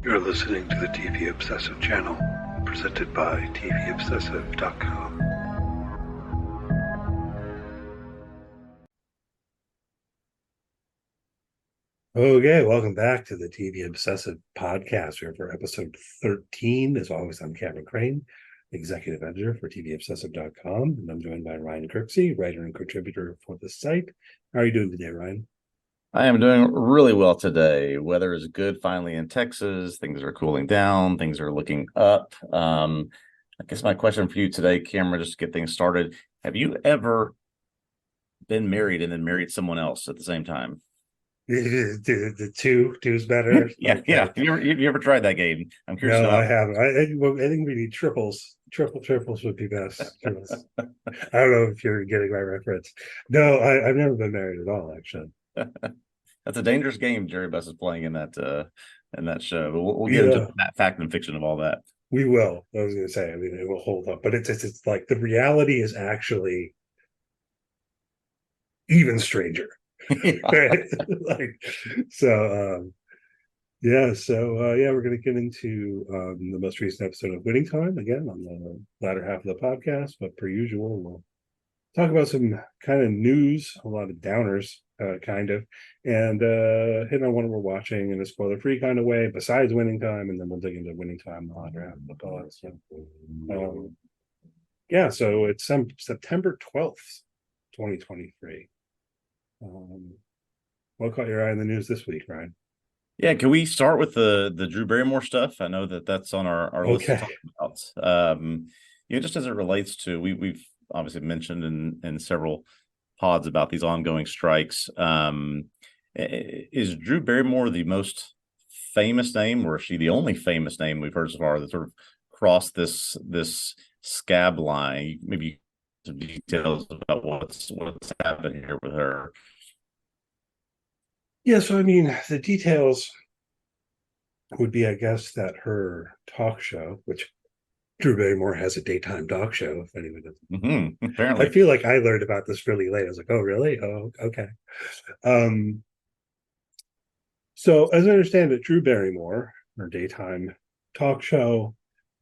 You're listening to the TV Obsessive channel, presented by tvobsessive.com. Okay, welcome back to the TV Obsessive podcast. We're for episode 13. As always, I'm Cameron Crane, executive editor for tvobsessive.com, and I'm joined by Ryan Kirksey, writer and contributor for the site. How are you doing today, Ryan? I am doing really well today. Weather is good finally in Texas. Things are cooling down. Things are looking up. I guess my question for you today, Cameron, just to get things started. Have you ever been married and then married someone else at the same time? The two's better. Yeah, Okay. yeah. You ever tried that game? I'm curious to No, know I haven't. I think we need triples. Triples would be best. I don't know if you're getting my reference. No, I've never been married at all, actually. That's a dangerous game Jerry Buss is playing in that show. But we'll get into Yeah, that fact and fiction of all that. we will. I was going to say, I mean, it will hold up, but it's like the reality is actually even stranger. Right? Like, so yeah, so we're going to get into the most recent episode of Winning Time again on the latter half of the podcast, but per usual, we'll talk about some kind of news, a lot of downers, kind of, and hit on what we're watching in a spoiler-free kind of way, besides Winning Time, and then we'll dig into Winning Time, the latter half of the pod. So, so it's September 12th, 2023. What caught your eye in the news this week, Ryan? Yeah, can we start with the Drew Barrymore stuff? I know that's on our list to talk about. Just as it relates to we've obviously mentioned in several pods about these ongoing strikes. Is Drew Barrymore the most famous name, or is she the only famous name we've heard so far that sort of crossed this scab line? Maybe some details about what's happened here with her. Yeah, so I mean, the details would be, I guess, that her talk show, which Drew Barrymore has a daytime talk show, if anyone doesn't. Apparently. I feel like I learned about this really late. I was like, oh, really? Oh, okay. So as I understand it, Drew Barrymore, her daytime talk show,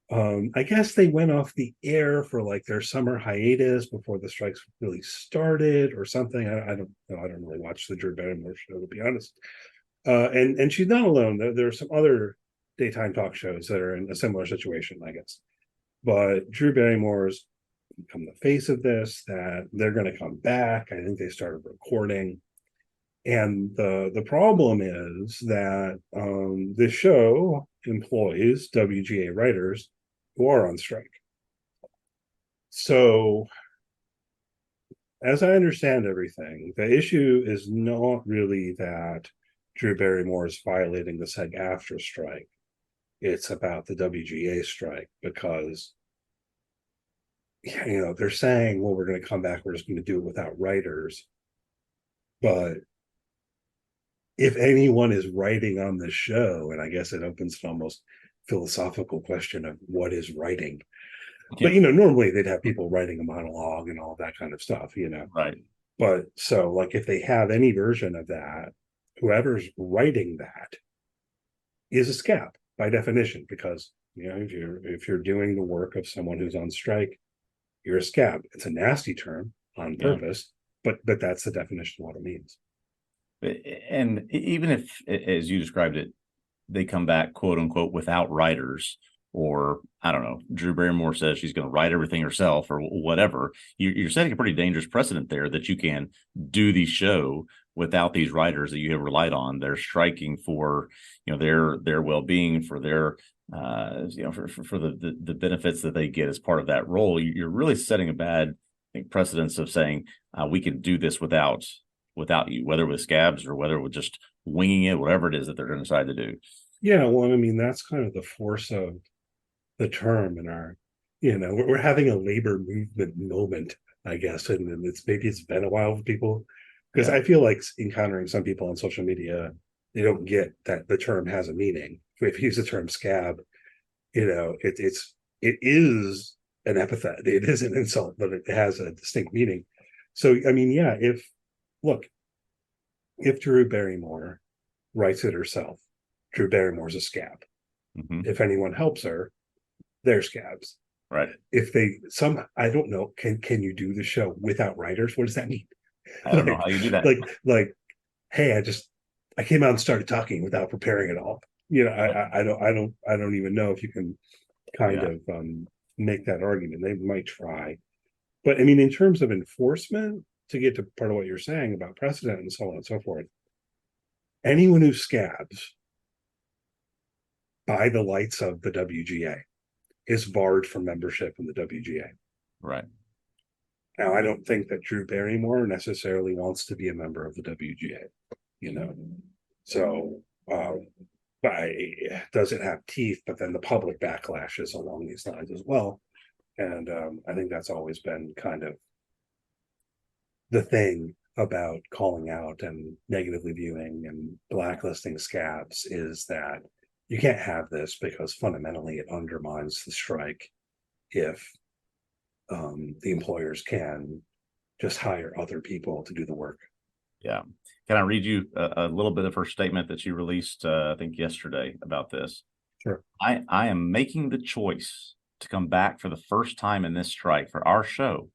I guess they went off the air for like their summer hiatus before the strikes really started or something. I don't know. I don't really watch the Drew Barrymore show, to be honest. And she's not alone. There are some other daytime talk shows that are in a similar situation, I guess. But Drew Barrymore's become the face of this, that they're going to come back. I think they started recording. And the problem is that this show employs WGA writers who are on strike. So, as I understand everything, the issue is not really that Drew Barrymore is violating the SAG-AFTRA strike. It's about the WGA strike because, they're saying, well, we're going to come back, we're just going to do it without writers. But if anyone is writing on the show, and I guess it opens an almost philosophical question of what is writing. Yeah. But normally they'd have people writing a monologue and all that kind of stuff, Right. But so like if they have any version of that, whoever's writing that is a scab by definition, because if you're doing the work of someone who's on strike, you're a scab. It's a nasty term on purpose, but that's the definition of what it means. And even if, as you described it, they come back, quote unquote, without writers, or I don't know, Drew Barrymore says she's going to write everything herself or whatever, you're setting a pretty dangerous precedent there that you can do the show without these writers that you have relied on. They're striking for, their well-being, for their, for the benefits that they get as part of that role. You're really setting a bad, I think, precedence of saying we can do this without you, whether with scabs or whether with just winging it, whatever it is that they're going to decide to do. Yeah, well, I mean, that's kind of the force of the term in our, we're having a labor movement moment, I guess, and maybe it's been a while for people, because I feel like encountering some people on social media, they don't get that the term has a meaning. If you use the term scab, it is an epithet, it is an insult, but it has a distinct meaning. So, I mean, yeah, if Drew Barrymore writes it herself, Drew Barrymore's a scab. If anyone helps her, they're scabs. Right. If they I don't know, can you do the show without writers? What does that mean? I don't know how you do that. Hey, I came out and started talking without preparing at all. I don't even know if you can kind of make that argument. They might try, but I mean, in terms of enforcement, to get to part of what you're saying about precedent and so on and so forth, anyone who scabs by the lights of the WGA is barred from membership in the WGA. Right. Now, I don't think that Drew Barrymore necessarily wants to be a member of the WGA, so does it have teeth? But then the public backlash is along these lines as well. And I think that's always been kind of the thing about calling out and negatively viewing and blacklisting scabs, is that you can't have this because fundamentally it undermines the strike if the employers can just hire other people to do the work. Yeah. Can I read you a little bit of her statement that she released, I think yesterday, about this? Sure. I am making the choice to come back for the first time in this strike for our show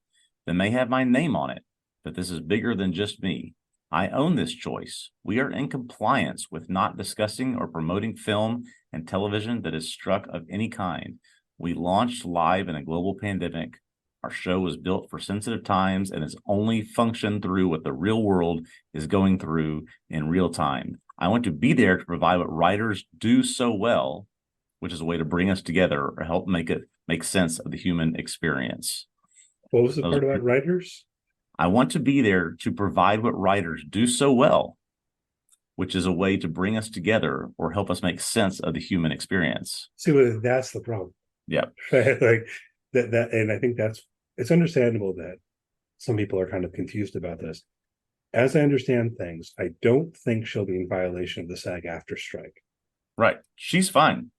that may have my name on it, but this is bigger than just me. I own this choice. We are in compliance with not discussing or promoting film and television that is struck of any kind. We launched live in a global pandemic. Our show was built for sensitive times and has only functioned through what the real world is going through in real time. I want to be there to provide what writers do so well, which is a way to bring us together or help make sense of the human experience. What was the part about writers? I want to be there to provide what writers do so well, which is a way to bring us together or help us make sense of the human experience. See, well, that's the problem. Yeah. Like that, and I think it's understandable that some people are kind of confused about this. As I understand things, I don't think she'll be in violation of the SAG-AFTRA strike. Right. She's fine.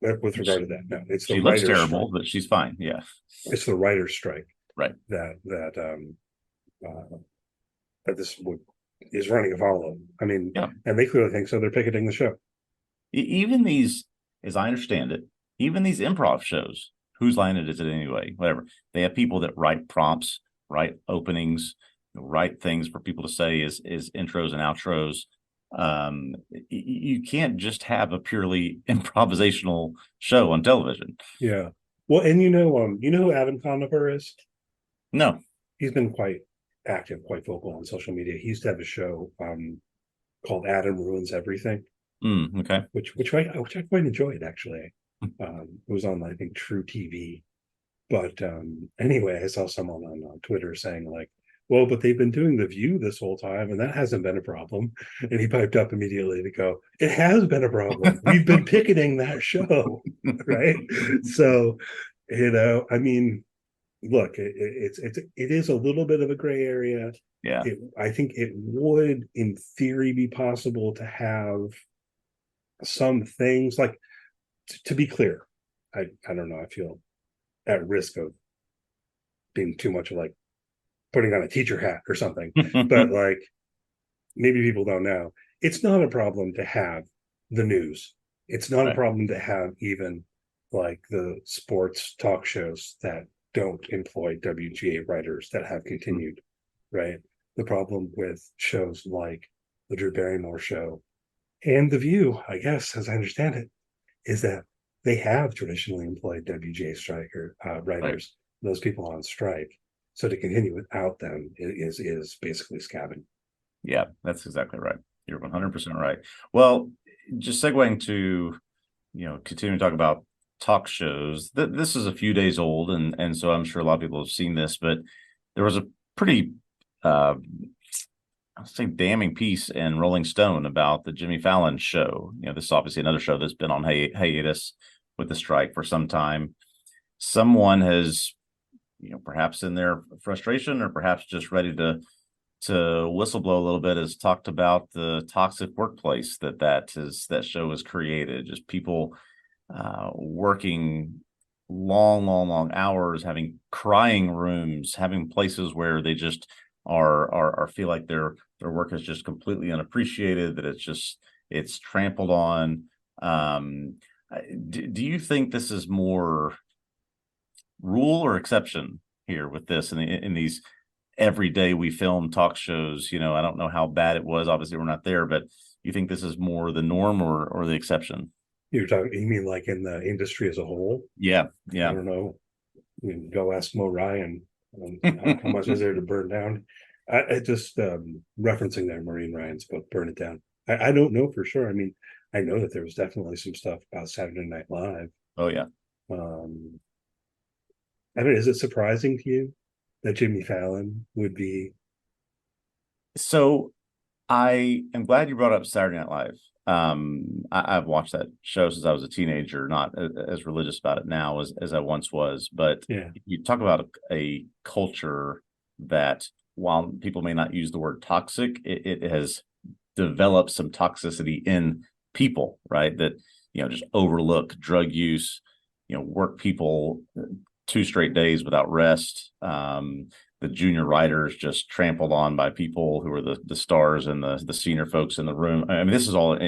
With regard to that, no, it's the she looks writer's terrible, strike. but she's fine. Yeah. It's the writer's strike. Right. That this is running afoul of. I mean, yeah. And they clearly think so. They're picketing the show. Even these, as I understand it, even these improv shows, whose line is it anyway? Whatever. They have people that write prompts, write openings, write things for people to say as intros and outros. You can't just have a purely improvisational show on television. Yeah. Well, and you know who Adam Conover is? No. He's been quite active, quite vocal on social media. He used to have a show called Adam Ruins Everything. Okay. Which I quite enjoyed, actually. It was on, I think, True TV. But anyway, I saw someone on Twitter saying, like, well, but they've been doing The View this whole time, and that hasn't been a problem. And he piped up immediately to go, it has been a problem. We've been picketing that show, right? So, I mean, look, it is a little bit of a gray area. Yeah. I think it would, in theory, be possible to have some things like, to be clear, I don't know, I feel at risk of being too much like putting on a teacher hat or something, but like, maybe people don't know, it's not a problem to have the news. It's not a problem to have even like the sports talk shows that don't employ WGA writers that have continued, right? The problem with shows like the Drew Barrymore show and The View, I guess, as I understand it, is that they have traditionally employed WGA striker writers, those people on strike. So to continue without them is basically scabbing. Yeah, that's exactly right. You're 100% right. Well, just segueing to, continuing to talk about talk shows, this is a few days old, and so I'm sure a lot of people have seen this, but there was a pretty I'll say damning piece in Rolling Stone about the Jimmy Fallon show. This is obviously another show that's been on hiatus with the strike for some time. Someone has, perhaps in their frustration or perhaps just ready to whistleblow a little bit, has talked about the toxic workplace that show has created. Just people working long hours, having crying rooms, having places where they just are feel like their work is just completely unappreciated, that it's just It's trampled on. Do you think this is more rule or exception here with this in these everyday we film talk shows? I don't know how bad it was. Obviously, we're not there, but you think this is more the norm or the exception? You mean like in the industry as a whole? Yeah, I yeah. don't know. Go ask Mo Ryan. How much is there to burn down? I just referencing there, Maureen Ryan's book, Burn It Down. I don't know for sure. I mean, I know that there was definitely some stuff about Saturday Night Live. Oh yeah. Um, I mean, is it surprising to you that Jimmy Fallon would be? So I am glad you brought up Saturday Night Live. I've watched that show since I was a teenager, not as religious about it now as I once was. But Yeah, you talk about a culture that, while people may not use the word toxic, it has developed some toxicity in people, right? That, just overlook drug use, work people 2 straight days without rest. The junior writers just trampled on by people who are the stars and the senior folks in the room. I mean, this is all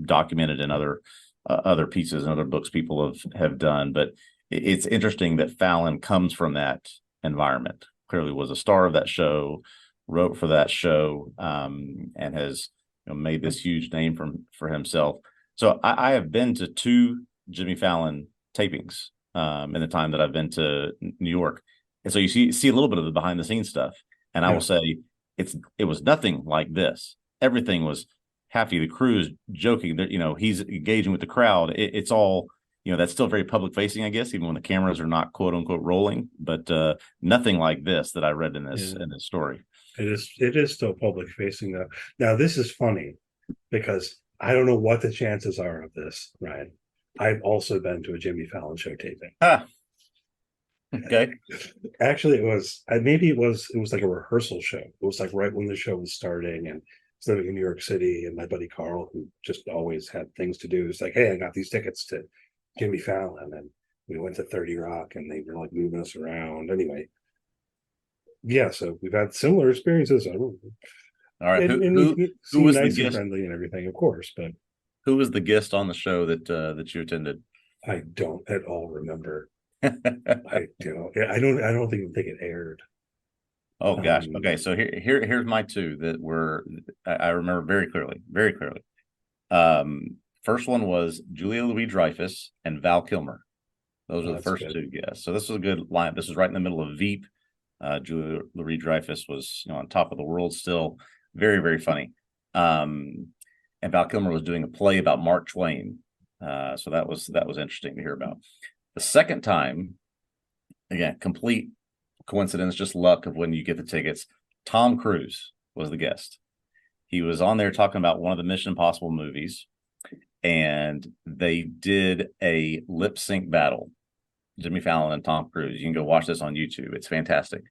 documented in other pieces and other books people have done. But it's interesting that Fallon comes from that environment. Clearly, was a star of that show, wrote for that show, and has made this huge name for himself. So I have been to 2 Jimmy Fallon tapings in the time that I've been to New York. And so you see a little bit of the behind the scenes stuff. And I will say it was nothing like this. Everything was happy. The crew is joking that, he's engaging with the crowd. It's all, that's still very public facing, I guess, even when the cameras are not quote unquote rolling, but nothing like this that I read in this story. It is still public facing though. Now this is funny because I don't know what the chances are of this, Ryan. I've also been to a Jimmy Fallon show taping. Okay. Actually, it was like a rehearsal show. It was like right when the show was starting, and I was living in New York City, and my buddy Carl, who just always had things to do, was like, "Hey, I got these tickets to Jimmy Fallon," and we went to 30 Rock, and they were like moving us around. Anyway, yeah, so we've had similar experiences. All right. And he Who seemed was the nice and guest? friendly and everything, of course, but Who was the guest on the show that you attended? I don't at all remember. I don't even think it aired. Oh gosh. Okay. So here's my 2 that were I remember very clearly, very clearly. First one was Julia Louis-Dreyfus and Val Kilmer. Those are the first good. 2 guests. So this was a good line. This was right in the middle of Veep. Julia Louis-Dreyfus was on top of the world still. Very, very funny. And Val Kilmer was doing a play about Mark Twain. So that was interesting to hear about. The second time, again, complete coincidence, just luck of when you get the tickets. Tom Cruise was the guest. He was on there talking about one of the Mission Impossible movies, and they did a lip sync battle. Jimmy Fallon and Tom Cruise. You can go watch this on YouTube. It's fantastic.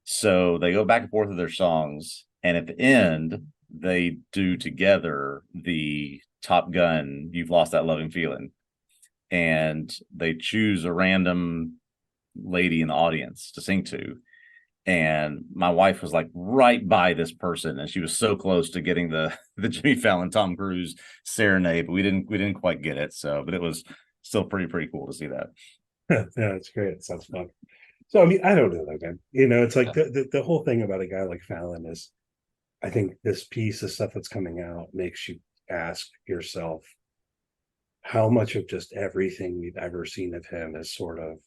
So they go back and forth with their songs, and at the end, they do together the Top Gun, You've Lost That Loving Feeling. And they choose a random lady in the audience to sing to. And my wife was like right by this person, and she was so close to getting the Jimmy Fallon Tom Cruise serenade, but we didn't quite get it. So, but it was still pretty cool to see that. Yeah, it's great. It sounds fun. So I mean, I don't know though, man. It's like the whole thing about a guy like Fallon is, I think this piece of stuff that's coming out makes you ask yourself how much of just everything we've ever seen of him is sort of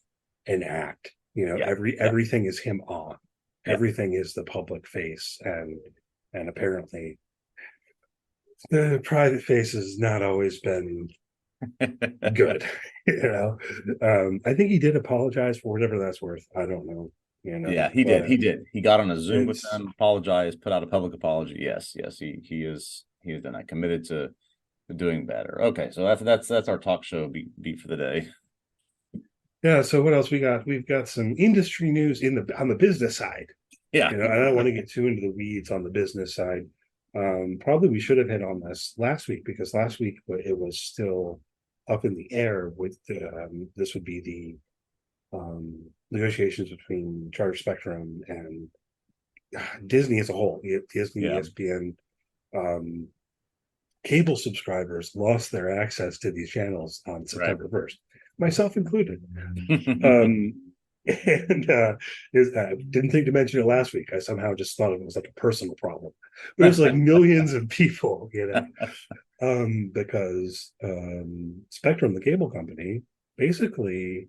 an act. Everything is him on. Everything is the public face, and apparently the private face has not always been good. I think he did apologize for whatever that's worth. I don't know. Yeah, he did. He got on a Zoom with them, apologized, put out a public apology. Yes, he is done that, committed to doing better. Okay, so that's our talk show beat for the day. Yeah. So what else we got? We've got some industry news on the business side. Yeah. I don't want to get too into the weeds on the business side. Probably we should have hit on this last week, because last week it was still up in the air with this would be the negotiations between Charter Spectrum and Disney as a whole. Disney, ESPN, cable subscribers lost their access to these channels on September 1st, myself included. And didn't think to mention it last week. I somehow just thought it was like a personal problem, but it was like millions of people, because Spectrum, the cable company, basically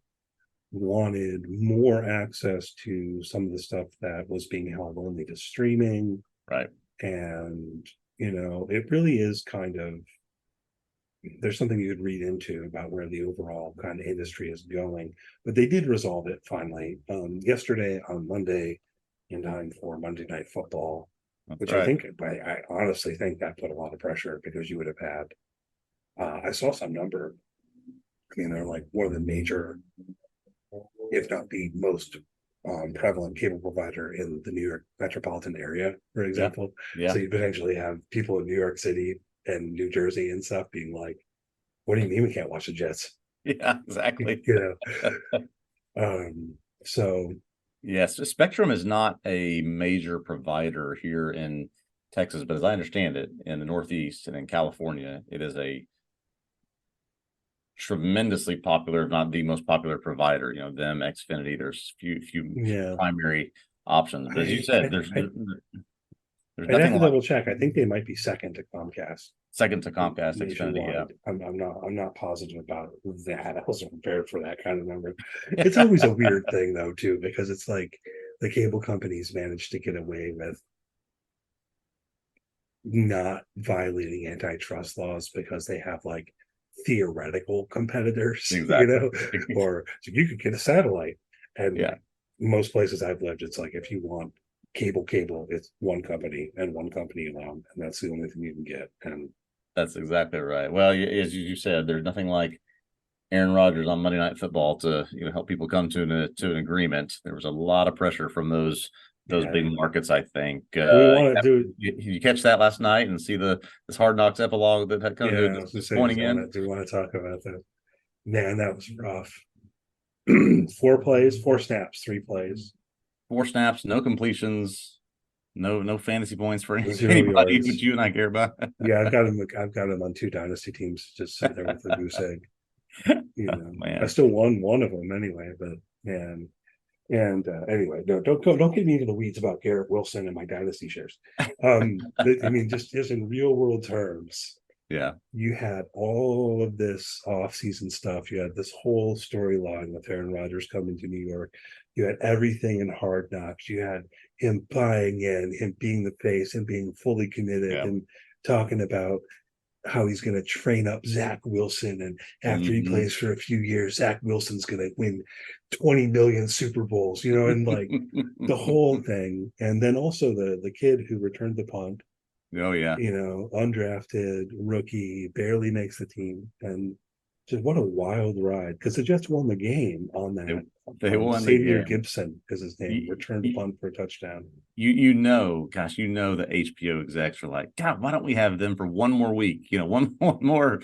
wanted more access to some of the stuff that was being held only to streaming. Right. And, it really is kind of, there's something you could read into about where the overall kind of industry is going, but they did resolve it finally yesterday on Monday in time for Monday Night Football. That's which right. I honestly think that put a lot of pressure, because you would have had, I saw some number. I mean, they're like one of the major, if not the most prevalent cable provider in the New York metropolitan area, for example. Yeah. So you potentially have people in New York City and New Jersey and stuff being like, what do you mean we can't watch the Jets? Yeah, exactly. So yes, Spectrum is not a major provider here in Texas, but as I understand it, in the Northeast and in California, it is a tremendously popular, if not the most popular provider. Them, Xfinity, there's few primary options. But as you said, there's I'd nothing have to like double check. I think they might be second to Comcast. Xfinity. Yeah, I'm not positive about that. I wasn't prepared for that kind of number. It's always a weird thing though, too, because it's like the cable companies managed to get away with not violating antitrust laws because they have like theoretical competitors, exactly. Or so you could get a satellite, and yeah, most places I've lived, it's like if you want cable, it's one company and one company alone, and that's the only thing you can get. And that's exactly right. Well, as you said, there's nothing like Aaron Rodgers on Monday Night Football to help people come to an agreement. There was a lot of pressure from those big markets, I think. Do we want to do? You catch that last night and see this Hard Knocks epilogue that had come to I was pointing in? Do we want to talk about that? Man, that was rough. 4 snaps, 3 plays, 4 snaps, no completions, no fantasy points for anybody that you and I care about. Yeah, I've got him on 2 dynasty teams, just sitting there with the goose egg. I still won one of them anyway, but man. And anyway, no, don't get me into the weeds about Garrett Wilson and my dynasty shares. I mean, just in real world terms, yeah, you had all of this off-season stuff. You had this whole storyline with Aaron Rodgers coming to New York. You had everything in Hard Knocks. You had him buying in, him being the face, him being fully committed, and talking about how he's going to train up Zach Wilson, and after he plays for a few years, Zach Wilson's going to win 20 million Super Bowls, and like the whole thing. And then also the kid who returned the punt. Oh yeah. Undrafted rookie, barely makes the team, and just what a wild ride, because the Jets won the game on that. They won the game. Gibson is his name, returned the punt for a touchdown. Gosh, the HBO execs are like, God, why don't we have them for one more week? One more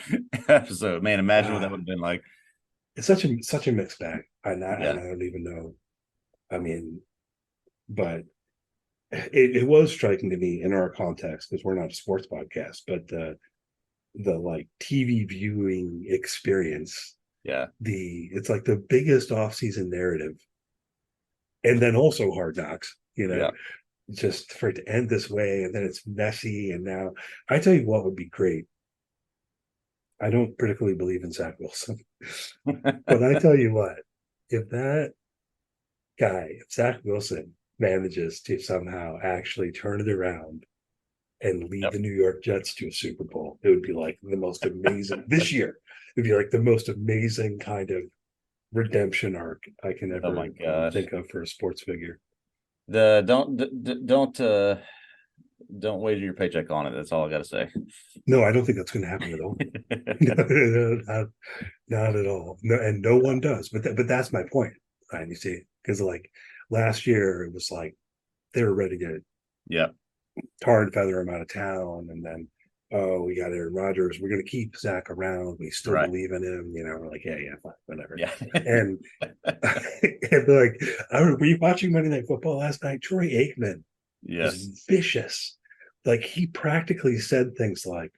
episode. Man, imagine what that would have been like. It's such a mixed bag. And I don't even know. I mean, but it was striking to me in our context, because we're not a sports podcast, but the like TV viewing experience. Yeah. It's like the biggest off-season narrative. And then also Hard Knocks, just for it to end this way, and then it's messy. And now I tell you what would be great. I don't particularly believe in Zach Wilson, but I tell you what, if that guy, if Zach Wilson manages to somehow actually turn it around and lead the New York Jets to a Super Bowl, it would be like the most amazing this year. It'd be like the most amazing kind of redemption arc I can ever think of for a sports figure. Don't wager your paycheck on it. That's all I got to say. No, I don't think that's going to happen at all. not at all. No, and no one does. But that's my point. Right? You see, because like last year, it was like they were ready to tar and feather him out of town, and then we got Aaron Rodgers. We're going to keep Zach around. We still believe in him. We're like, yeah, fine, whatever. Yeah. And like, were you watching Monday Night Football last night? Troy Aikman was vicious. Like, he practically said things like,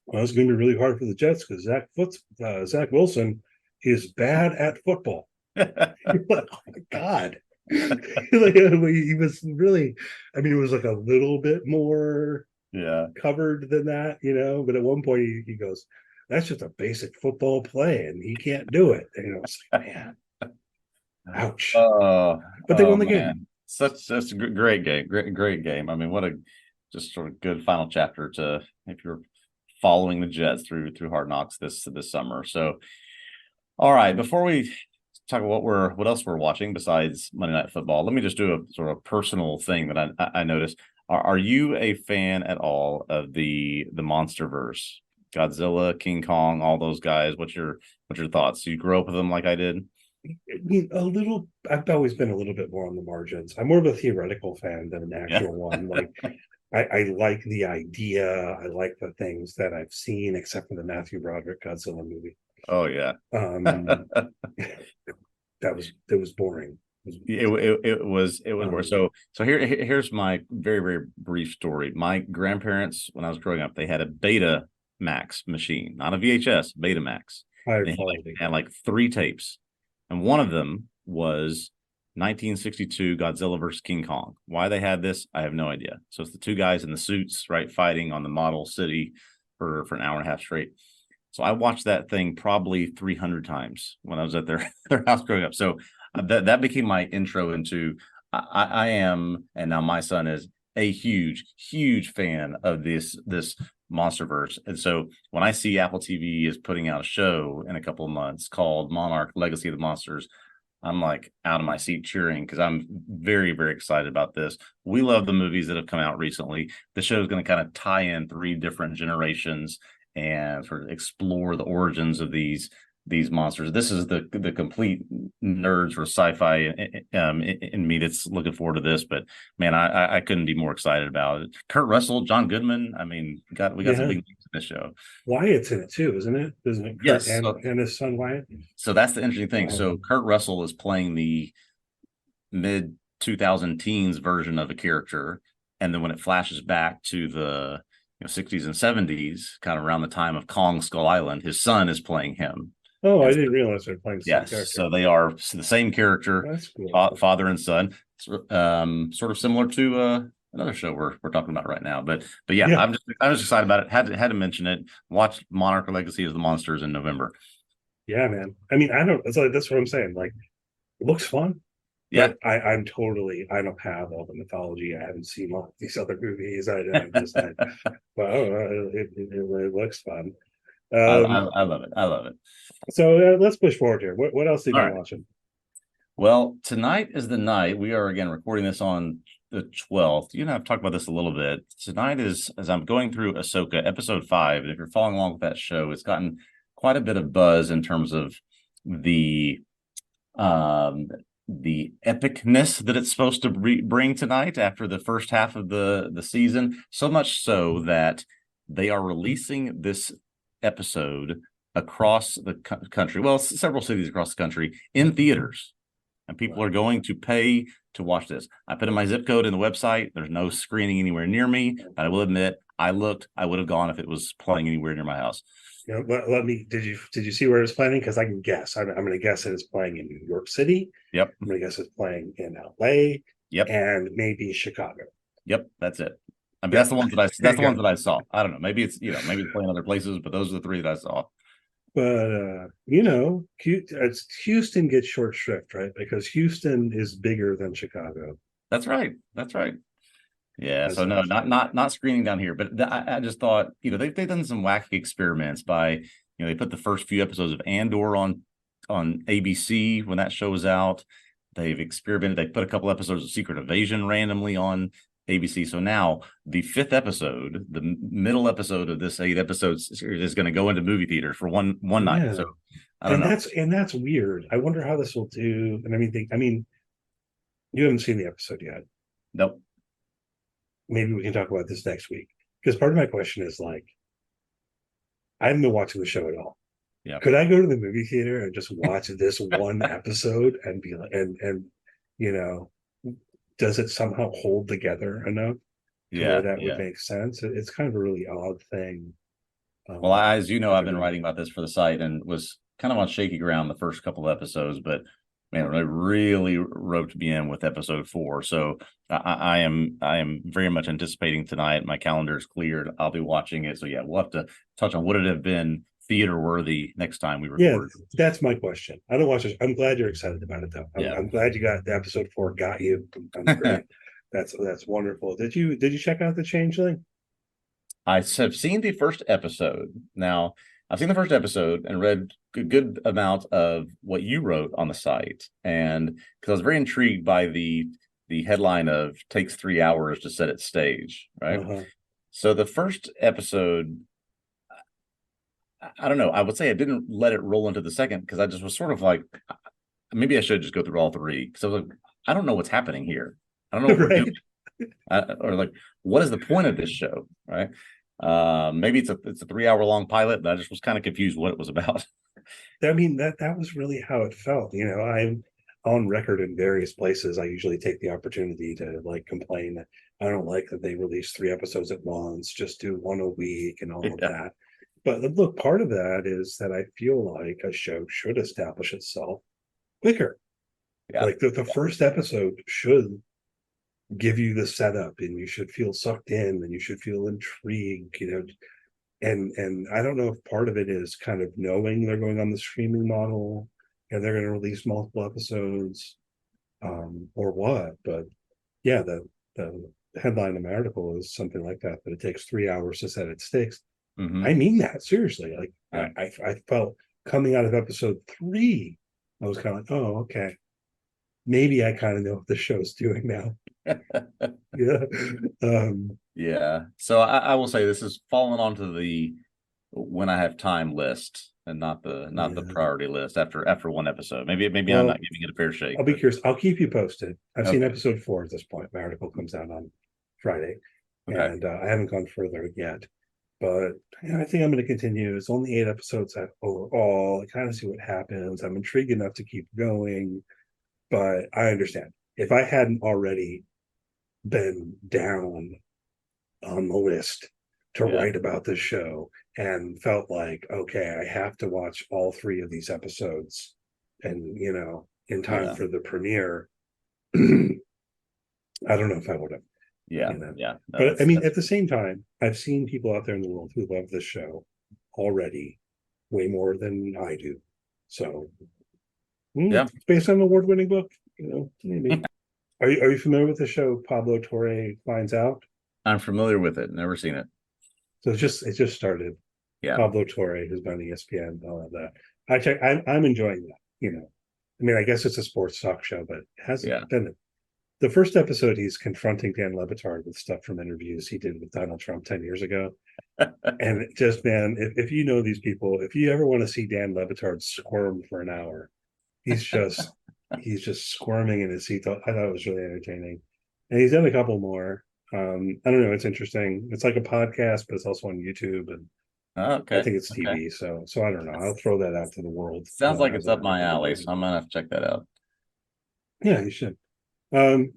Well, it's going to be really hard for the Jets because Zach Wilson is bad at football. Like, oh my God. Like, he was really, I mean, it was like a little bit more Yeah. covered than that, but at one point he goes, that's just a basic football play and he can't do it. It's like, man, ouch. Oh, But they oh won the game. man, such a great game, great game. I mean, what a just sort of good final chapter to if you're following the Jets through Hard Knocks this summer. So, all right, before we talk about what else we're watching besides Monday Night Football, let me just do a sort of personal thing that I noticed. Are you a fan at all of the MonsterVerse? Godzilla, King Kong, all those guys. What's your thoughts? You grew up with them like I did? I mean, a little. I've always been a little bit more on the margins. I'm more of a theoretical fan than an Yeah. actual one. Like, I like the idea. I like the things that I've seen, except for the Matthew Broderick Godzilla movie. Oh yeah. Um, that was boring. It was more so here's my very very brief story. My grandparents, when I was growing up, they had a Betamax machine, not a VHS, Betamax. Higher They quality. had like three tapes, and one of them was 1962 Godzilla versus King Kong. Why they had this, I have no idea. So it's the two guys in the suits, right, fighting on the model city for an hour and a half straight. So I watched that thing probably 300 times when I was at their house growing up. So that became my intro into I am, and now my son is a huge fan of this MonsterVerse. And so when I see Apple TV is putting out a show in a couple of months called Monarch Legacy of the Monsters, I'm like out of my seat cheering because I'm very, very excited about this. We love the movies that have come out recently. The show is going to kind of tie in three different generations and sort of explore the origins of these monsters. This is the complete nerds or sci-fi in me that's looking forward to this. But man, I couldn't be more excited about it. Kurt Russell, John Goodman. I mean, we got some big names in this show. Wyatt's in it too, isn't it? Isn't it Kurt Yes, and his son Wyatt? so that's the interesting thing. So Kurt Russell is playing the mid 2000 teens version of a character, and then when it flashes back to the 60s and 70s, kind of around the time of Kong Skull Island, his son is playing him. Oh, I didn't realize they're playing the same Yes, character. so they are the same character. That's cool. Father and son, sort of similar to another show we're talking about right now. But yeah, I'm just excited about it. Had to mention it. Watch Monarch Legacy of the Monsters in November. Yeah, man. I mean, that's what I'm saying. Like, it looks fun. Yeah, but I don't have all the mythology. I haven't seen all these other movies. But it looks fun. I love it. I love it. So let's push forward here. What else have you been watching? Well, tonight is the night. We are again recording this on the 12th. You and I have talked about this a little bit. Tonight is, as I'm going through Ahsoka, episode 5. And if you're following along with that show, it's gotten quite a bit of buzz in terms of the epicness that it's supposed to bring tonight after the first half of the season. So much so that they are releasing this episode across the country. Well, several cities across the country in theaters. And people are going to pay to watch this. I put in my zip code in the website. There's no screening anywhere near me, but I will admit, I looked. I would have gone if it was playing anywhere near my house. Let me. Did you see where it's playing? Because I can guess. I'm going to guess that it's playing in New York City. Yep. I'm going to guess it's playing in LA. Yep. And maybe Chicago. Yep. That's it. I mean, that's the ones that I saw. I don't know. Maybe it's maybe it's playing other places, but those are the three that I saw. But Houston gets short shrift, right? Because Houston is bigger than Chicago. That's right. Yeah. So no, not screening down here. But I just thought, they've done some wacky experiments by, they put the first few episodes of Andor on ABC when that show was out. They've experimented. They put a couple episodes of Secret Invasion randomly on ABC. So now the 5th episode, the middle episode of this 8 episodes series, is going to go into movie theaters for one night. So I don't know. That's weird. I wonder how this will do. And I mean, you haven't seen the episode yet. Nope. Maybe we can talk about this next week. Because part of my question is like, I haven't been watching the show at all. Yeah. Could I go to the movie theater and just watch this one episode and be like, and does it somehow hold together enough where that would make sense? It's kind of a really odd thing. Well, as you know, I've been Everything. writing about this for the site and was kind of on shaky ground the first couple of episodes, but man, it really roped me in with episode 4. So I am very much anticipating tonight. My calendar is cleared. I'll be watching it. So yeah, we'll have to touch on would it have been theater worthy next time we Yeah, record. that's my question. I don't watch this. I'm glad you're excited about it, though. I'm, Yeah. I'm glad you got the episode 4. Got you. I'm great. That's wonderful. Did you check out the Changeling? I have seen the first episode. Now, I've seen the first episode and read a good amount of what you wrote on the site, and because I was very intrigued by the headline of "takes 3 hours to set its stage," right? Uh-huh. So the first episode, I don't know. I would say I didn't let it roll into the second because I just was sort of like, maybe I should just go through all 3 because I was like, I don't know what's happening here. I don't know what we're Right. doing, or like, what is the point of this show, right? Maybe it's a 3 hour long pilot, but I just was kind of confused what it was about. I mean, that was really how it felt. I'm on record in various places. I usually take the opportunity to like complain that I don't like that they release 3 episodes at once, just do one a week and all of Yeah. that. But look, part of that is that I feel like a show should establish itself quicker. Yeah. Like the first episode should give you the setup, and you should feel sucked in, and you should feel intrigued, and I don't know if part of it is kind of knowing they're going on the streaming model and they're going to release multiple episodes, or what. But yeah, the headline of my article is something like that it takes 3 hours to set its stakes. Mm-hmm. I mean that seriously. Like Yeah. I felt coming out of episode 3, I was kind of like, oh, okay, maybe I kind of know what the show's doing now. Yeah. Yeah. So I will say this has fallen onto the when I have time list and not the Yeah. priority list after one episode. Maybe I'm Well, not giving it a fair shake. I'll be curious. I'll keep you posted. I've seen Okay. episode 4 at this point. My article comes out on Friday, Okay. and I haven't gone further yet. But I think I'm going to continue. It's only 8 episodes overall. I kind of see what happens. I'm intrigued enough to keep going, but I understand. If I hadn't already been down on the list to Yeah. write about this show and felt like, okay, I have to watch all 3 of these episodes and, in time Yeah. for the premiere, I don't know if I would have. Yeah. No, but I mean, at the same time, I've seen people out there in the world who love this show already way more than I do. So, Yeah. it's based on an award-winning book. Maybe. Are you familiar with the show Pablo Torre Finds Out? I'm familiar with it. Never seen it. So it just started. Yeah. Pablo Torre, who's been on ESPN, all of that. I'm enjoying that. I mean, I guess it's a sports talk show, but it hasn't been. The first episode, he's confronting Dan Le Batard with stuff from interviews he did with Donald Trump 10 years ago. And just, man, if you know these people, if you ever want to see Dan Le Batard squirm for an hour, he's just squirming in his seat. I thought it was really entertaining. And he's done a couple more. I don't know. It's interesting. It's like a podcast, but it's also on YouTube, and Okay. I think it's TV. So I don't know. I'll throw that out to the world. Sounds like it's up my alley, so I'm gonna have to check that out. Yeah, you should. But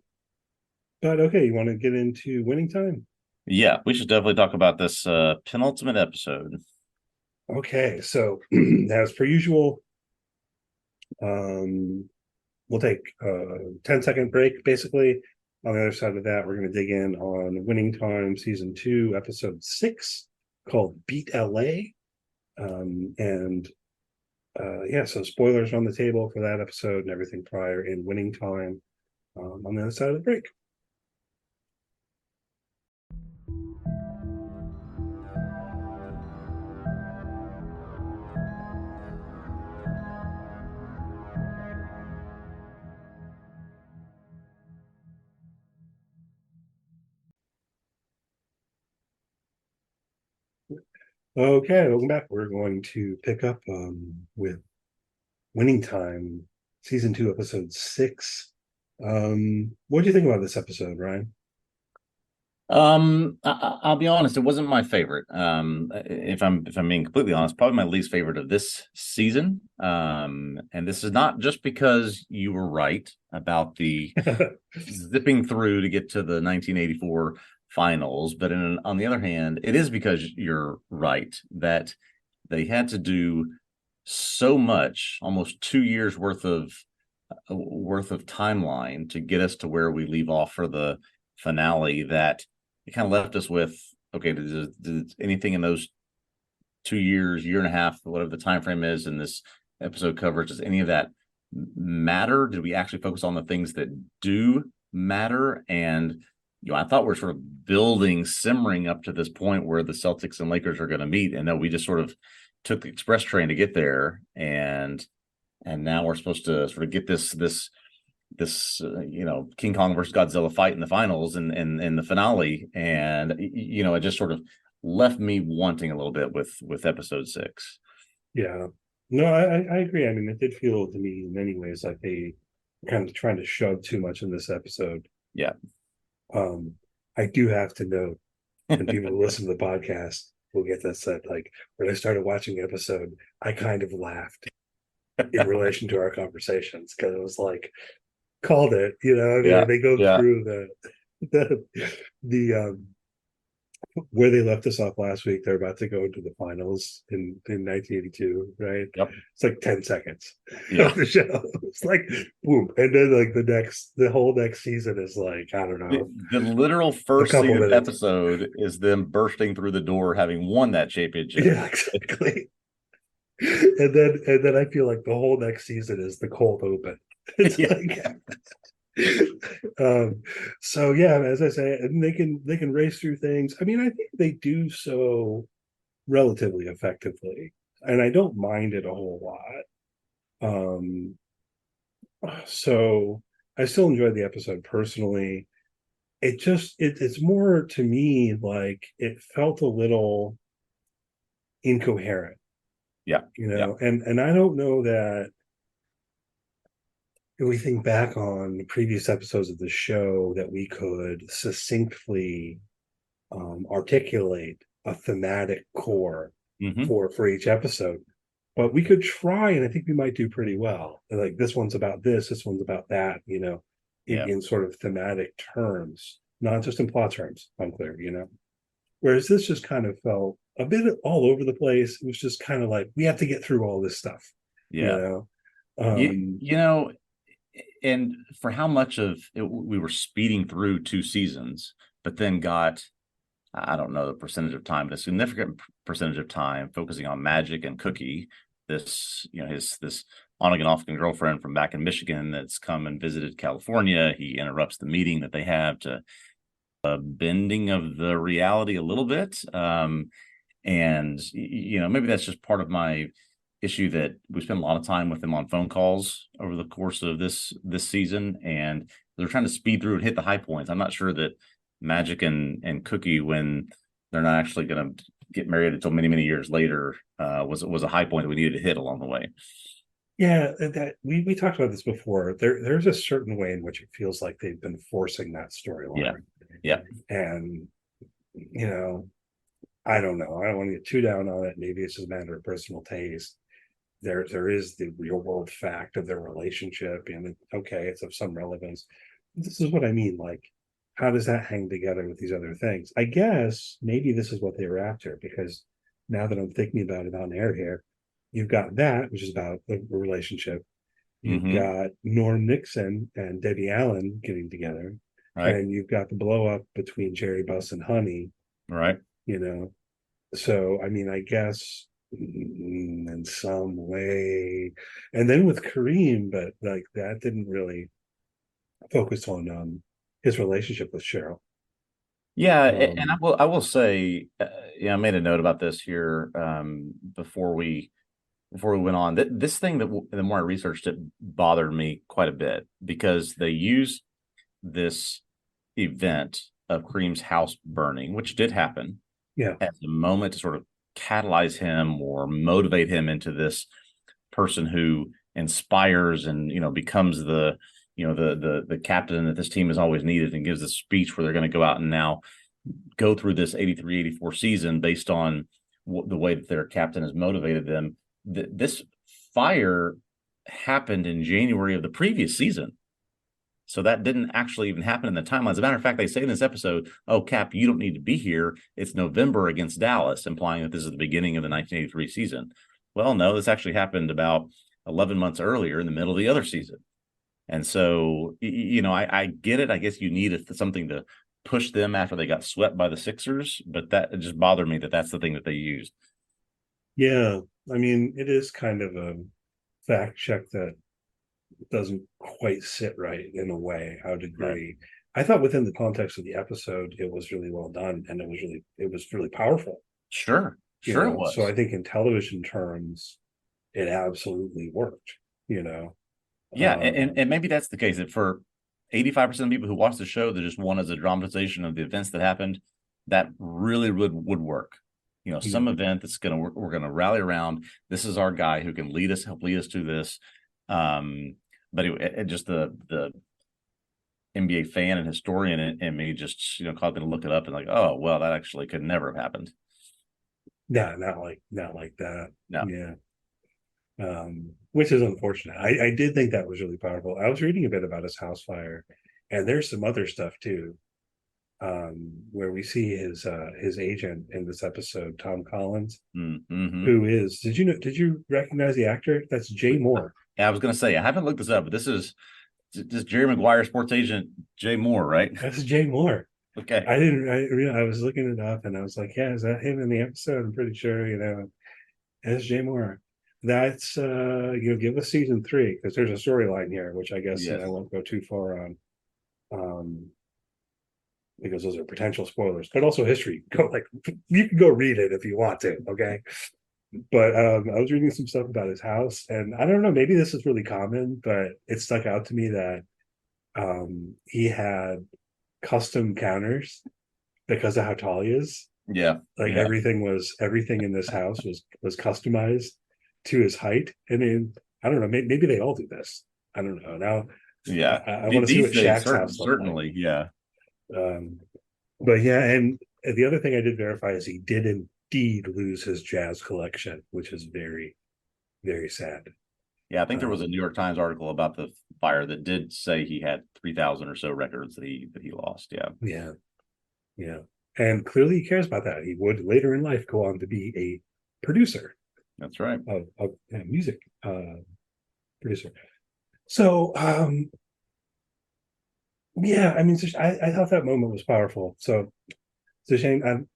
okay, you want to get into Winning Time? Yeah, we should definitely talk about this penultimate episode. Okay, so as per usual, we'll take a 10-second break. Basically, on the other side of that, we're going to dig in on Winning Time Season 2, Episode 6, called Beat LA. So spoilers on the table for that episode and everything prior in Winning Time on the other side of the break. Okay, welcome back. We're going to pick up with Winning Time, Season 2, Episode 6. What do you think about this episode, Ryan? I'll be honest, it wasn't my favorite. If I'm being completely honest, probably my least favorite of this season. And this is not just because you were right about the zipping through to get to the 1984 finals. But on the other hand, it is because you're right that they had to do so much, almost 2 years worth of timeline to get us to where we leave off for the finale, that it kind of left us with, okay, does anything in those 2 years, year and a half, whatever the time frame is in this episode coverage, does any of that matter? Did we actually focus on the things that do matter? And I thought we're sort of building, simmering up to this point where the Celtics and Lakers are going to meet, and then we just sort of took the express train to get there, and now we're supposed to sort of get this King Kong versus Godzilla fight in the finals and the finale, and it just sort of left me wanting a little bit with episode 6. Yeah, no, I agree. I mean, it did feel to me in many ways like they kind of trying to shove too much in this episode. Yeah. I do have to note, and people who listen to the podcast will get that said, like, when I started watching the episode, I kind of laughed in relation to our conversations, because it was like, called it, they go through the where they left us off last week. They're about to go into the finals in 1982, right? Yep. It's like 10 seconds of the show. It's like boom, and then like the whole next season is like, I don't know. The literal first scene of the episode is them bursting through the door, having won that championship. Yeah, exactly. and then I feel like the whole next season is the cold open. It's so yeah, as I say, and they can race through things. I mean, I think they do so relatively effectively, and I don't mind it a whole lot. So I still enjoyed the episode personally. It's more, to me, like it felt a little incoherent. Yeah. And I don't know that if we think back on previous episodes of the show that we could succinctly articulate a thematic core for each episode, but we could try, and I think we might do pretty well. Like, this one's about this one's about that, in sort of thematic terms, not just in plot terms. Unclear, whereas this just kind of felt a bit all over the place. It was just kind of like, we have to get through all this stuff. And for how much of it we were speeding through 2 seasons, but then got, I don't know the percentage of time, but a significant percentage of time focusing on Magic and Cookie, this on-again, off-again girlfriend from back in Michigan that's come and visited California. He interrupts the meeting that they have to bending of the reality a little bit. And maybe that's just part of my issue, that we spent a lot of time with them on phone calls over the course of this season, and they're trying to speed through and hit the high points. I'm not sure that Magic and Cookie, when they're not actually going to get married until many, many years later, was a high point that we needed to hit along the way. Yeah, that we talked about this before. There's a certain way in which it feels like they've been forcing that storyline. Yeah. And I don't know. I don't want to get too down on it. Maybe it's just a matter of personal taste. There is the real world fact of their relationship, and it's of some relevance. This is what I mean. Like, how does that hang together with these other things? I guess maybe this is what they were after, because now that I'm thinking about it on air here, you've got that, which is about the relationship. You've got Norm Nixon and Debbie Allen getting together, right? And you've got the blow up between Jerry Buss and Honey, right? So I mean, I guess in some way, and then with Kareem, but like that didn't really focus on his relationship with Cheryl. And I will say, I made a note about this here before we went on. This thing, that the more I researched it, bothered me quite a bit, because they use this event of Kareem's house burning, which did happen, as a moment to sort of catalyze him or motivate him into this person who inspires and becomes the captain that this team has always needed, and gives a speech where they're going to go out and now go through this 83-84 season based on the way that their captain has motivated them. This fire happened in January of the previous season. So that didn't actually even happen in the timeline. As a matter of fact, they say in this episode, "Oh, Cap, you don't need to be here. It's November against Dallas," implying that this is the beginning of the 1983 season. Well, no, this actually happened about 11 months earlier in the middle of the other season. And so, I get it. I guess you need something to push them after they got swept by the Sixers, but that it just bothered me that that's the thing that they used. Yeah, I mean, it is kind of a fact check that doesn't quite sit right in a way. I would agree. Right. I thought within the context of the episode, it was really well done, and it was really powerful. Sure it was. So I think in television terms, it absolutely worked. Yeah, and maybe that's the case. That for 85% of people who watch the show, they just want as a dramatization of the events that happened. That really would work. Some event that's we're gonna rally around. This is our guy who can help lead us to this. But it just the NBA fan and historian in me just caught me to look it up and like, oh well, that actually could never have happened. Yeah, not like that. No. Yeah. Which is unfortunate. I did think that was really powerful. I was reading a bit about his house fire, and there's some other stuff too, where we see his agent in this episode, Tom Collins, who is did you recognize the actor? That's Jay Moore. Yeah, I was gonna say I haven't looked this up, but this is Jerry Maguire, sports agent Jay Moore, right? That's Jay Moore. Okay. I was looking it up and I was like, yeah, is that him in the episode? I'm pretty sure, it's Jay Moore. That's give us season 3, because there's a storyline here, which I guess I won't go too far on, because those are potential spoilers, but also history. You can go read it if you want to, okay? But I was reading some stuff about his house, and I don't know, maybe this is really common, but it stuck out to me that he had custom counters because of how tall he is. Yeah, everything in this house was customized to his height. And then I don't know, maybe they all do this. I don't know. Now, yeah, I want to see what Shaq's house certainly, like. Yeah. But yeah, and the other thing I did verify is he did indeed lose his jazz collection, which is very, very sad. Yeah, I think there was a New York Times article about the fire that did say he had 3,000 or so records that he lost. Yeah, and clearly he cares about that. He would later in life go on to be a producer. That's right. Of music producer. So yeah, I mean, I thought that moment was powerful. So it's a shame.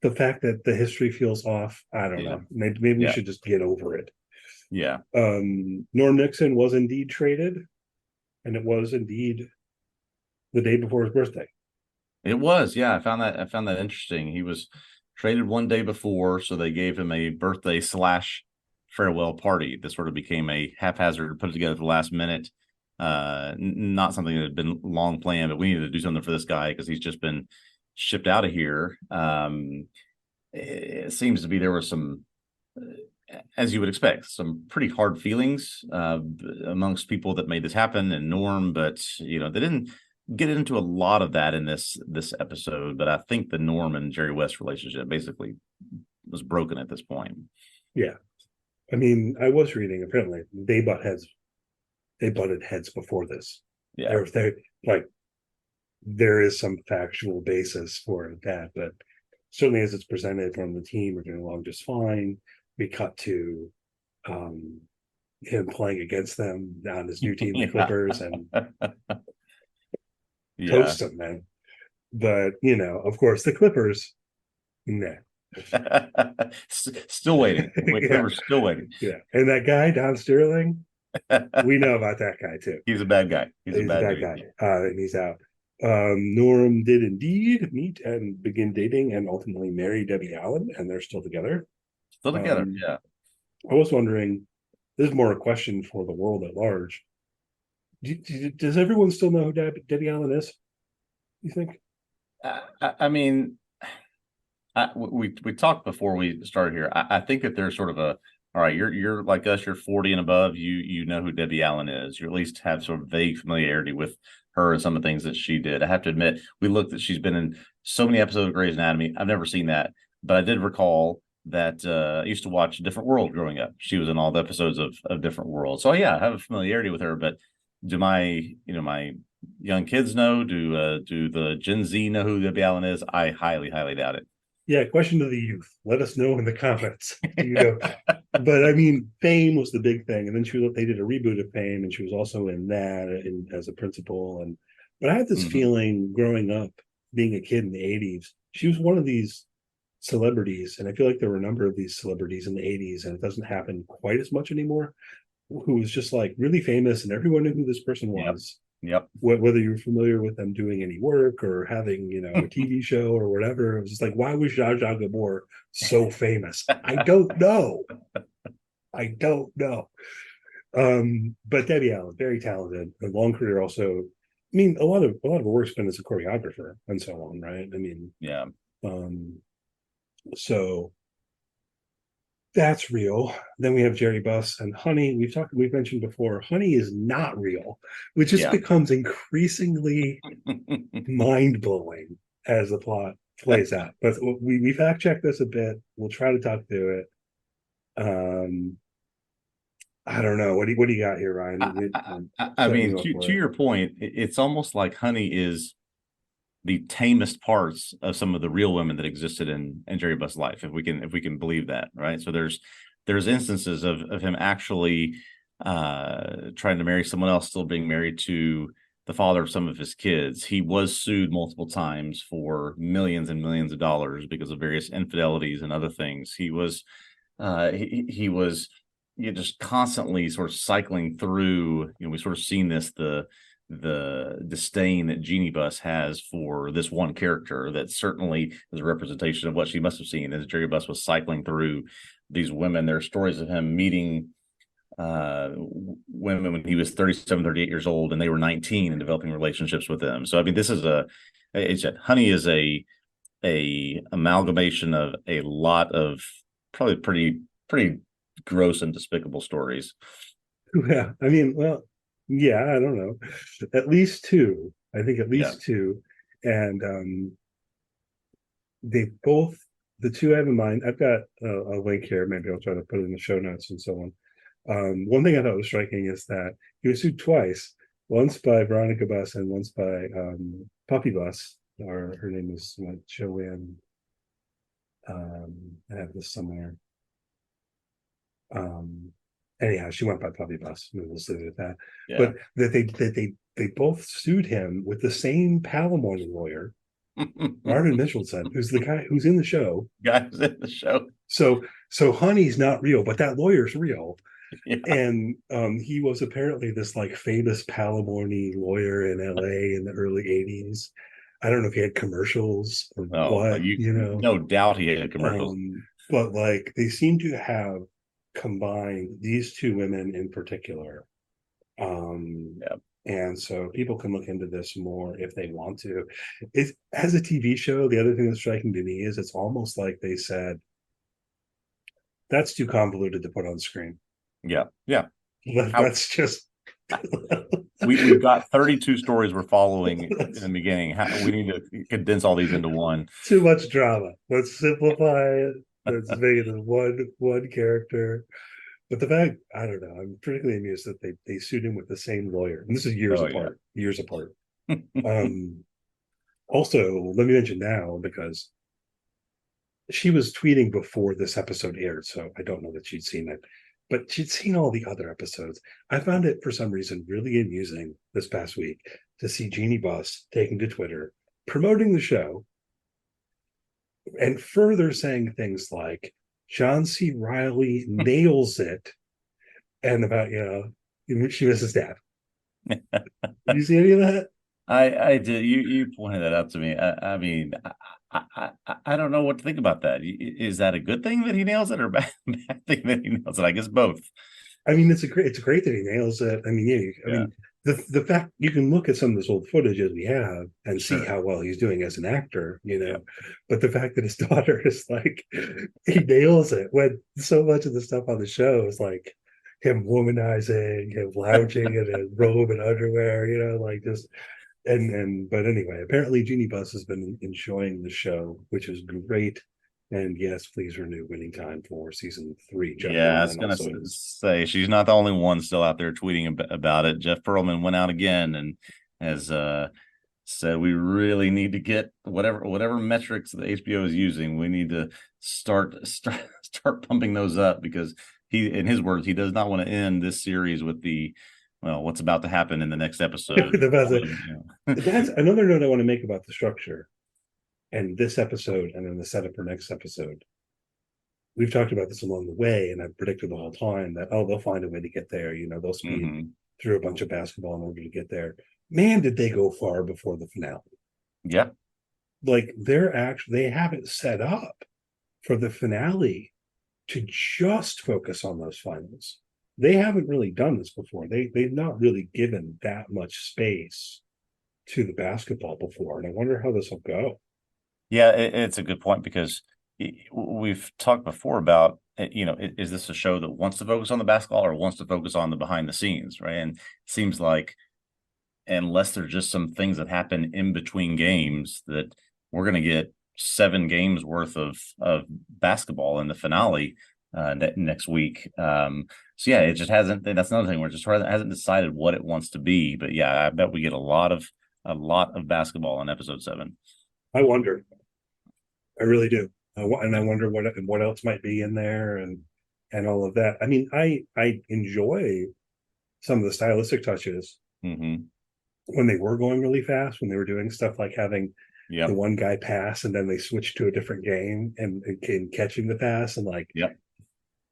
The fact that the history feels off, I don't know. Maybe we should just get over it. Yeah. Norm Nixon was indeed traded, and it was indeed the day before his birthday. It was, yeah. I found that interesting. He was traded one day before, so they gave him a birthday / farewell party. This sort of became a haphazard, put it together at the last minute. Not something that had been long planned, but we needed to do something for this guy because he's just been shipped out of here. It seems to be there was some, as you would expect, some pretty hard feelings amongst people that made this happen and Norm, but they didn't get into a lot of that in this episode. But I think the Norm and Jerry West relationship basically was broken at this point. Yeah, I mean, I was reading, apparently they butted heads before this. Yeah, there is some factual basis for that, but certainly as it's presented from the team, we're getting along just fine. We cut to him playing against them on his new team, the Clippers, and toast him, man. But of course, the Clippers, nah. Still waiting. We're still waiting. Yeah, and that guy Don Sterling, we know about that guy too. He's a bad guy. He's a bad guy. And he's out. Norm did indeed meet and begin dating and ultimately marry Debbie Allen, and they're still together. Yeah. I was wondering, this is more a question for the world at large. Does everyone still know who Debbie Allen is, you think? I mean, we talked before we started here. I think that there's sort of all right, you're like us, you're 40 and above, you know who Debbie Allen is. You at least have sort of vague familiarity with her and some of the things that she did. I have to admit, we looked at, she's been in so many episodes of Grey's Anatomy. I've never seen that, but I did recall that I used to watch Different World growing up. She was in all the episodes of Different World. So yeah, I have a familiarity with her, but Do my young kids know? Do the Gen Z know who Debbie Allen is? I highly, highly doubt it. Yeah, question to the youth. Let us know in the comments. But I mean, Fame was the big thing, and then they did a reboot of Fame, and she was also in that as a principal. And but I had this Mhm. feeling growing up, being a kid in the '80s, she was one of these celebrities, and I feel like there were a number of these celebrities in the '80s, and it doesn't happen quite as much anymore. Who was just like really famous, and everyone knew who this person Yep. was, Yep. whether you were familiar with them doing any work or having, a TV show or whatever. It was just like, why was Zsa Zsa Gabor so famous? I don't know. I don't know. But Debbie Allen, very talented, a long career also. I mean, a lot of her work's been as a choreographer and so on, right? I mean, Yeah. um, so that's real. Then we have Jerry Buss and Honey. We've mentioned before, Honey is not real, which just Yeah. becomes increasingly mind-blowing as the plot plays out. But we fact check this a bit. We'll try to talk through it. I don't know. What do you got here, Ryan? I Set you mean, up for to it. your point, it's almost like Honey is the tamest parts of some of the real women that existed in Jerry Buss' life, if we can believe that, right? So there's instances of him actually trying to marry someone else, still being married to the father of some of his kids. He was sued multiple times for millions and millions of dollars because of various infidelities and other things. He was just constantly sort of cycling through. We sort of seen the disdain that Jeannie Buss has for this one character that certainly is a representation of what she must have seen as Jerry Buss was cycling through these women. There are stories of him meeting women when he was 37, 38 years old, and they were 19 and developing relationships with them. So, I mean, Honey is a amalgamation of a lot of probably pretty gross and despicable stories. Yeah, I mean, well, yeah, I don't know. At least two. I think at Yeah. least two. And they both the two I have in mind. I've got a link here. Maybe I'll try to put it in the show notes and so on. One thing I thought was striking is that he was sued twice, once by Veronica Buss and once by Puppy Buss, or her name is Joanne. I have this somewhere. Um, Anyhow, she went by Puppy Buss. We'll leave it at that. Yeah. But they both sued him with the same palimony lawyer, Marvin Michelson, who's the guy who's in the show. Guys in the show. So Honey's not real, but that lawyer's real. Yeah. And he was apparently this like famous palimony lawyer in LA in the early '80s. I don't know if he had commercials or Oh, what, no doubt he had commercials. but like they seem to have combined these two women in particular. Yeah. And so people can look into this more if they want to. It's as a TV show, the other thing that's striking to me is it's almost like they said that's too convoluted to put on screen. Yeah. Yeah. Let's just We've got 32 stories we're following in the beginning. We need to condense all these into one. Too much drama. Let's simplify it. Let's make it as one character. But the fact, I don't know, I'm particularly amused that they sued him with the same lawyer. And this is years Oh, apart. Years apart. yeah. Also, let me mention now, because she was tweeting before this episode aired, so I don't know that she'd seen it, but she'd seen all the other episodes. I found it for some reason really amusing this past week to see Jeannie Buss taking to Twitter, promoting the show, and further saying things like John C. Reilly nails it, and about she misses dad. Did you see any of that? I did. You pointed that out to me. I mean, I don't know what to think about that. Is that a good thing that he nails it, or bad thing that he nails it? I guess both. I mean, it's great that he nails it. I mean, yeah, I Yeah. mean, the fact you can look at some of this old footage as we have and see Sure. how well he's doing as an actor, Yeah. but the fact that his daughter is like he nails it when so much of the stuff on the show is like him womanizing, him lounging in a robe and underwear, like just but anyway, apparently Jeannie Buss has been enjoying the show, which is great. And yes, please renew Winning Time for season 3. Jeff Yeah, I was Pearlman gonna also is. say she's not the only one still out there tweeting about it. Jeff Pearlman went out again and has said we really need to get whatever metrics the HBO is using. We need to start pumping those up, because he, in his words, he does not want to end this series with what's about to happen in the next episode. That's another note I want to make about the structure and this episode, and then the setup for next episode. We've talked about this along the way, and I've predicted the whole time that, oh, they'll find a way to get there. They'll speed through a bunch of basketball in order to get there. Man, did they go far before the finale? Yeah. Like they have it set up for the finale to just focus on those finals. They haven't really done this before. They've not really given that much space to the basketball before, and I wonder how this will go. Yeah, it's a good point, because we've talked before about, is this a show that wants to focus on the basketball or wants to focus on the behind the scenes, right? And it seems like, unless there's just some things that happen in between games, that we're going to get 7 games worth of basketball in the finale next week. So yeah, it just hasn't. That's another thing where it just hasn't decided what it wants to be. But yeah, I bet we get a lot of basketball in episode 7. I wonder. I really do. And I wonder what else might be in there, and all of that. I mean, I enjoy some of the stylistic touches when they were going really fast, when they were doing stuff like having the one guy pass and then they switched to a different game and catching the pass, and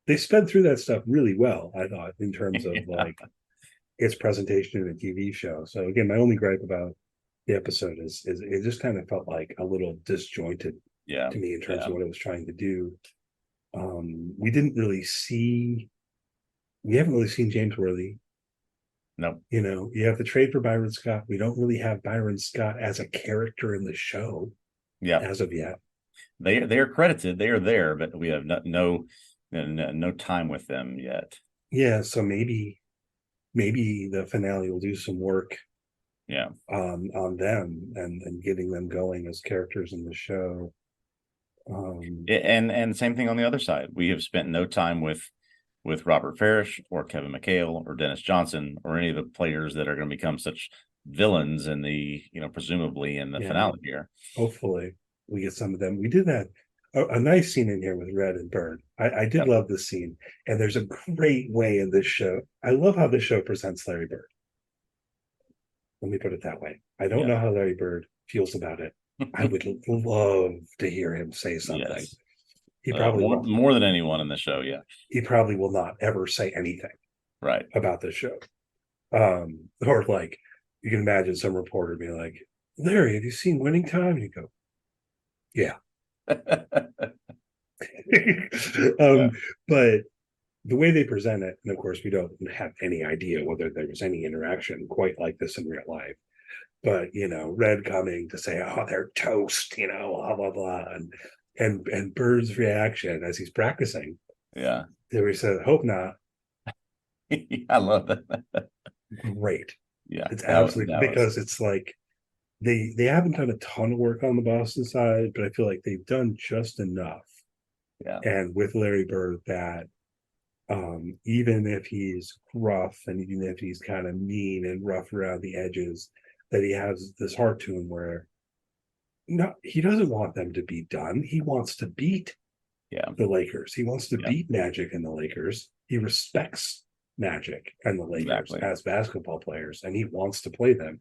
they sped through that stuff really well, I thought, in terms of like its presentation in a TV show. So again, my only gripe about the episode is it just kind of felt like a little disjointed to me in terms of what it was trying to do. We haven't really seen James Worthy. No. You have the trade for Byron Scott. We don't really have Byron Scott as a character in the show as of yet. They are credited. They are there, but we have no time with them yet. Yeah, so maybe the finale will do some work on them and getting them going as characters in the show. And same thing on the other side. We have spent no time with Robert Farish or Kevin McHale or Dennis Johnson or any of the players that are going to become such villains in the presumably in the finale here. Hopefully we get some of them. We did that a nice scene in here with Red and Bird. I did love this scene, and there's a great way in this show. I love how this show presents Larry Bird. Let me put it that way. I don't know how Larry Bird feels about it. I would love to hear him say something. Yes. He probably more than anyone in the show. Yeah, he probably will not ever say anything about this show. Or like, you can imagine some reporter being like, "Larry, have you seen Winning Time?" And you go, "Yeah." But the way they present it, and of course we don't have any idea whether there was any interaction quite like this in real life, but Red coming to say, "Oh, they're toast," blah blah blah, and Bird's reaction as he's practicing, there he said, "Hope not." I love that. Great. It's absolutely because it's like they haven't done a ton of work on the Boston side, but I feel like they've done just enough. And with Larry Bird, that even if he's rough and even if he's kind of mean and rough around the edges, that he has this heart to him where he doesn't want them to be done. He wants to beat the Lakers. He wants to beat Magic and the Lakers. He respects Magic and the Lakers as basketball players, and he wants to play them.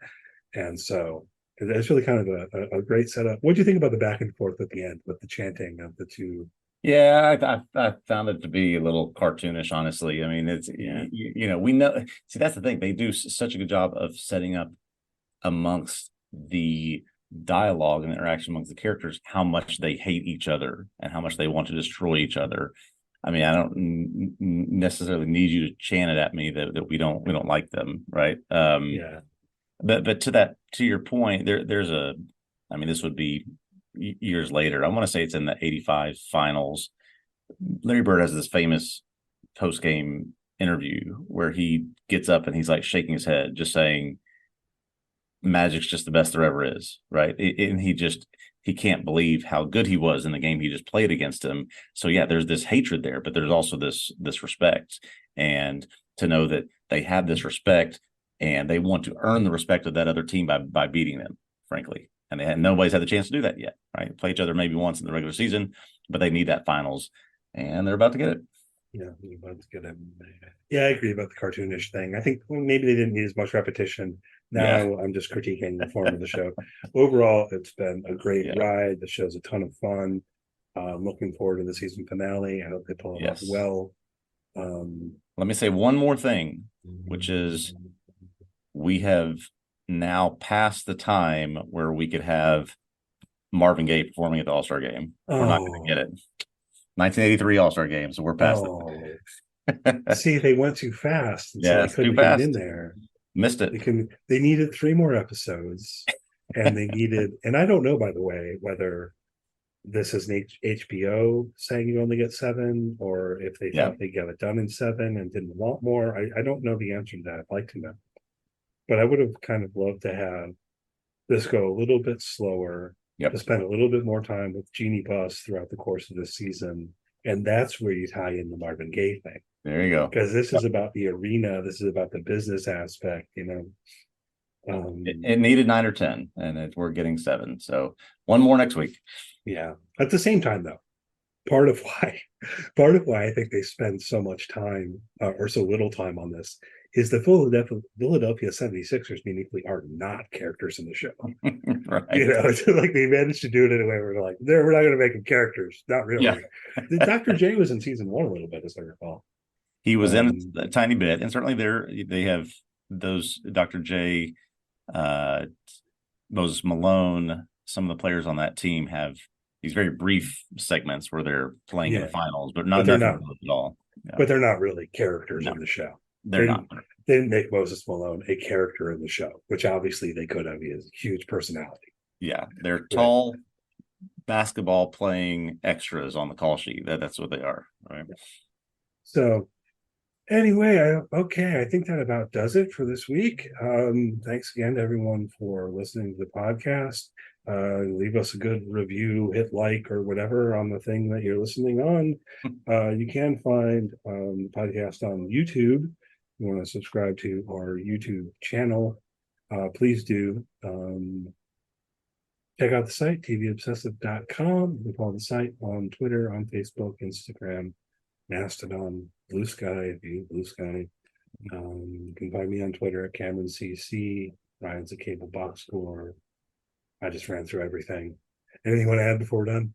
And so it's really kind of a great setup. What do you think about the back and forth at the end with the chanting of the two? Yeah, I found it to be a little cartoonish, honestly. I mean, it's we know. See, that's the thing. They do such a good job of setting up amongst the dialogue and interaction amongst the characters how much they hate each other and how much they want to destroy each other. I mean, I don't necessarily need you to chant it at me that we don't like them, right? But to your point, there's I mean, this would be years later. I want to say it's in the 85 finals. Larry Bird has this famous post-game interview where he gets up and he's like shaking his head, just saying Magic's just the best there ever is, right? And he he can't believe how good he was in the game he just played against him. So yeah, there's this hatred there, but there's also this respect, and to know that they have this respect and they want to earn the respect of that other team by beating them, frankly. And nobody's had the chance to do that yet, right? Play each other maybe once in the regular season, but they need that finals, and they're about to get it. Yeah, let's get it. Yeah, I agree about the cartoonish thing. I think maybe they didn't need as much repetition. Now I'm just critiquing the form of the show. Overall, it's been a great ride. The show's a ton of fun. Looking forward to the season finale. I hope they pull it off well. Let me say one more thing, which is we have now passed the time where we could have Marvin Gaye performing at the All-Star game. We're not going to get it. 1983 All-Star game, so we're past it. See, they went too fast, and so they couldn't get in there. Missed it. They needed 3 more episodes, and they needed. And I don't know, by the way, whether this is an HBO saying you only get 7, or if they thought they got it done in 7 and didn't want more. I don't know the answer to that. I'd like to know, but I would have kind of loved to have this go a little bit slower. To spend a little bit more time with Jeannie Buss throughout the course of this season. And that's where you tie in the Marvin Gaye thing. There you go. Because this is about the arena. This is about the business aspect, It needed 9 or 10, and we're getting 7. So 1 more next week. Yeah. At the same time, though, part of why I think they spend so much time or so little time on this is the Philadelphia 76ers meaningfully are not characters in the show. Right. It's like they managed to do it in a way where they're like, we're not going to make them characters. Not really. Yeah. Dr. J was in season 1 a little bit, as I recall. He was in a tiny bit, and certainly they have those Dr. J, Moses Malone, some of the players on that team have these very brief segments where they're playing in the finals, but not at all. Yeah. But they're not really characters in the show. They're not. They didn't make Moses Malone a character in the show, which obviously they could have. He has a huge personality. Yeah, they're tall basketball playing extras on the call sheet. That's what they are. Right. So anyway, I think that about does it for this week. Thanks again to everyone for listening to the podcast. Leave us a good review, hit like or whatever on the thing that you're listening on. You can find the podcast on YouTube. If you want to subscribe to our YouTube channel, please do. Check out the site, tvobsessive.com. We follow the site on Twitter, on Facebook, Instagram, Mastodon, Blue Sky, if you use Blue Sky. You can find me on Twitter at Caemeron CC. Ryan's a Cable Box Score. I just ran through everything. Anything you want to add before we're done?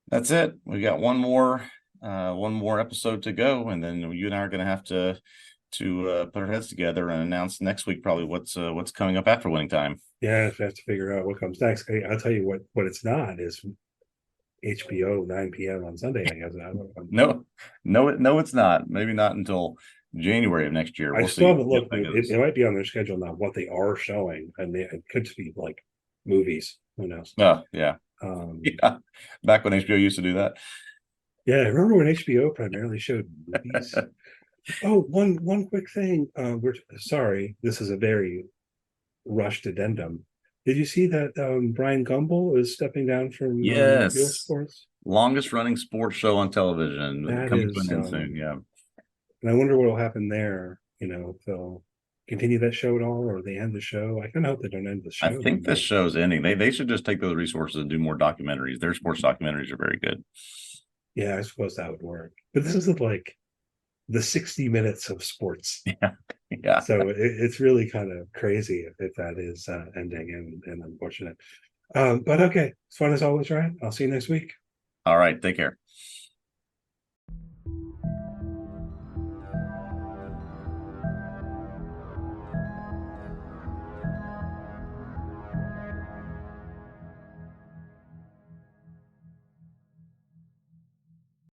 That's it. We got one more episode to go, and then you and I are going to have to put our heads together and announce next week probably what's coming up after Winning Time. Yeah, I have to figure out what comes next. I'll tell you what it's not is HBO 9 p.m. on Sunday. I guess. No, it's not. Maybe not until January of next year. I still haven't looked. It might be on their schedule now. What they are showing, and it could be like movies. Who knows? Oh yeah. Yeah. Back when HBO used to do that. Yeah, I remember when HBO primarily showed movies. Oh, one quick thing. We're sorry. This is a very rushed addendum. Did you see that Brian Gumbel is stepping down from Real Sports? Longest running sports show on television. Coming to an end soon. Yeah. And I wonder what will happen there. If they'll continue that show at all, or they end the show. I kind of hope they don't end the show. I think this show's ending. They should just take those resources and do more documentaries. Their sports documentaries are very good. Yeah, I suppose that would work. But this isn't like the 60 minutes of sports. Yeah. So it's really kind of crazy if that is ending and unfortunate. But okay, it's fun as always, Ryan. I'll see you next week. All right, take care.